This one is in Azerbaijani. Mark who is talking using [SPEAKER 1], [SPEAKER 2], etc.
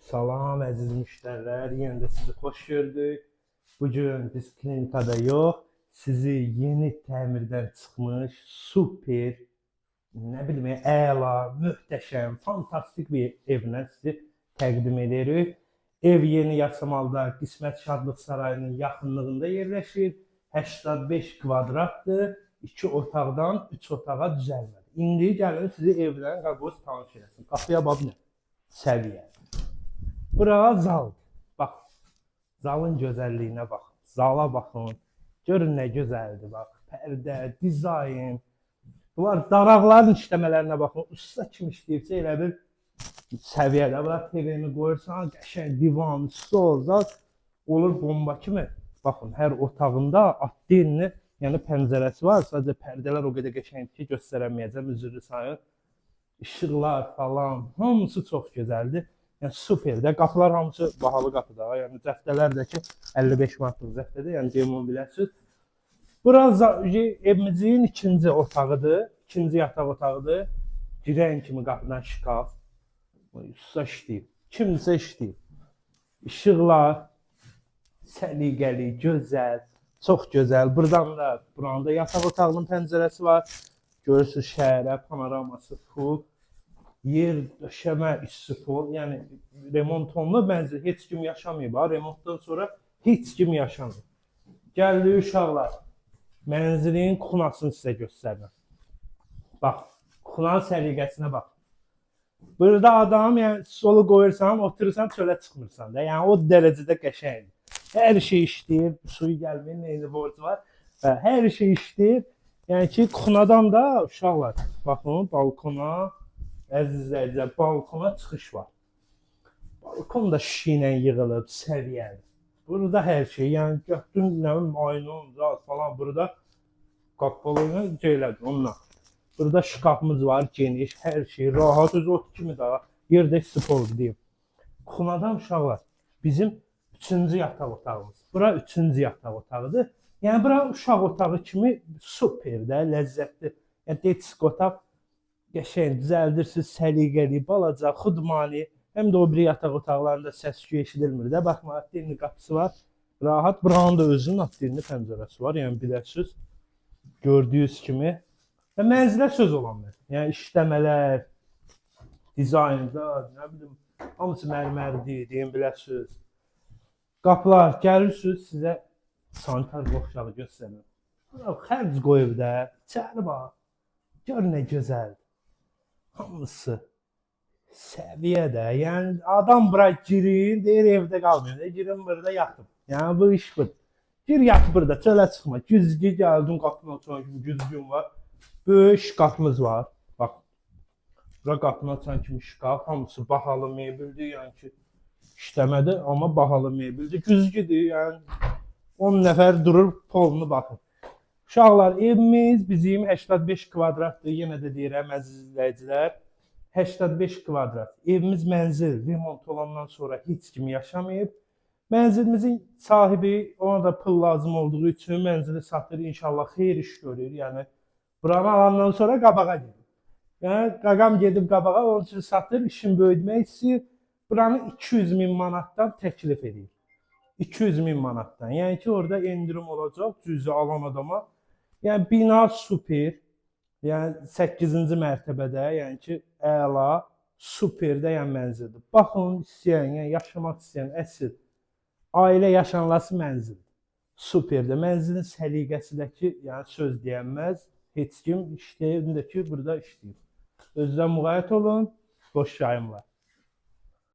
[SPEAKER 1] Salam əziz müştərilər, yenə də sizi xoş gördük. Bugün biz klinikada yox, sizi yeni təmirdən çıxmış, super, nə bilim, əla, möhtəşəm, fantastik bir evlə sizi təqdim edirik. Ev yeni Yasamalda Qismət Şadlıq Sarayının yaxınlığında yerləşir. 85 kvadratdır, 2 otaqdan 3 otağa düzəlmədir. İndi gəlin sizi evlə qabaq tanış eləsin. Qapıya bax, səviyyə. Bura zaldır. Bax, zalın gözəlliyinə bax. Zala baxın. Görün nə gözəldir bax. Pərdə, dizayn. Bunlar daraqların işləmələrinə baxın. Usta kim işləyirsə elə bir səviyyədə. Bura TV-ni qoyursan, qəşəng divan, stol, zal olur bomba kimi. Baxın, hər otağında atdenli, yəni pəncərəsi var. Sadəcə pərdələr o qədər qəşəngdir ki, göstərəməyəcəm, üzrlü sayın. İşıqlar falan, hamısı çox gözəldir. Yəni superdir. Qapılar hamısı bahalı qapıda. Yəni cəftələrdəki 55 manatlıq cəftədir. Yəni demon biləsiniz. Bura evimizin ikinci otağıdır. İkinci yataq otağıdır. Girən kimi qapıdan şkaf. Usta işləyib. Kimsə işləyib. İşıqlar səliqəli, gözəl, çox gözəl. Buranın da yataq otağının pəncərəsi var. Görürsünüz şəhərə, panoraması full. Yer, döşəmə, istifol, yəni remontonlu bənzər heç kim yaşamayıb. Remontdan sonra heç kim yaşamır. Gəldik uşaqlar, mənzilin xunasını sizə göstərirəm. Bax, xunanın səliqəsinə bax. Burada adam, yəni stolu qoyursan, oturursan, çölə çıxmırsan da. Yəni o dərəcədə qəşəngdir. Hər şey işləyir, suyu gəlmir, neyini borcu var. Hər şey işləyir. Yəni ki, xunadan da uşaqlar, baxın, balkona. Əziz izləyicilər, balkona çıxış var. Balkon da şişi ilə yığılıb, səviyyəli. Burada hər şey, yəni götdün, nə bilim, aynon, zat falan, burada qapqalığını ceylədir onunla. Burada şkafımız var, geniş, hər şey, rahat, öz ot kimi daha, yerdə spor deyim. Xunadan uşaqlar, bizim 3-cü yataq otağımız. Bura 3-cü yataq otağıdır. Yəni, bura uşaq otağı kimi superdə, ləzzətli. Yəni, detisk otaq. Qəşəng, düzəldirsiniz, səliqəli, balaca, xudmani, həm də o biri yataq otaqlarında səs-küy eşidilmir də. Baxma, atdenli qapısı var, rahat. Buranın da özünün atdenli pəncərəsi var, yəni biləsiniz, gördüyünüz kimi. Və mənzilə söz olanlar, yəni işləmələr, dizaynlar, nə bilim, hamısı mərmərdir, deyim biləsiniz. Qapılar, gəlirsiniz, sizə sanitar qovşağı göstərir. Xərc qoyub da, içəri bax, gör nə gözəldir. Hamısı səviyyədə, yəni adam bura girir, deyir evdə qalmıyor, girin burada yatıb. Yəni bu iş budur. Gir yat burada, çölə çıxma, güzgü gəldin, qapını açan kimi güzgün var. Böyük şkafımız var, bax. Bura qapını açan kimi şkaf, hamısı bahalı mebeldir, yəni ki işləmədir, amma bahalı mebeldir. Güzgüdür, yəni 10 nəfər durur, polunu baxır. Uşaqlar, evimiz bizim 85 kvadratdır, yenə də deyirəm əziz izləyicilər, 85 kvadrat. Evimiz mənzil, remont olandan sonra heç kim yaşamayıb. Mənzilimizin sahibi, ona da pul lazım olduğu üçün mənzili satır, inşallah xeyir iş görür. Yəni, buranı alandan sonra qabağa gedir. Yəni, qaqam gedib qabağa, onun üçün satır, işin böyütmək istəyir. Buranı 200.000 manatdan təklif edir. 200.000 manatdan. Yəni ki, orada endirim olacaq cüzü alan adama. Yəni, bina super, yəni 8-ci mərtəbədə, yəni ki, əla, superdə yəni mənzildir. Baxın, istəyən, yəni yaşamaq istəyən, əsl, ailə yaşanılası mənzildir. Superdə, mənzilin səliqəsindəki, yəni söz deyənməz, heç kim işləyir, ki, burada işləyir. Özdən müğayət olun, boş yayımlar.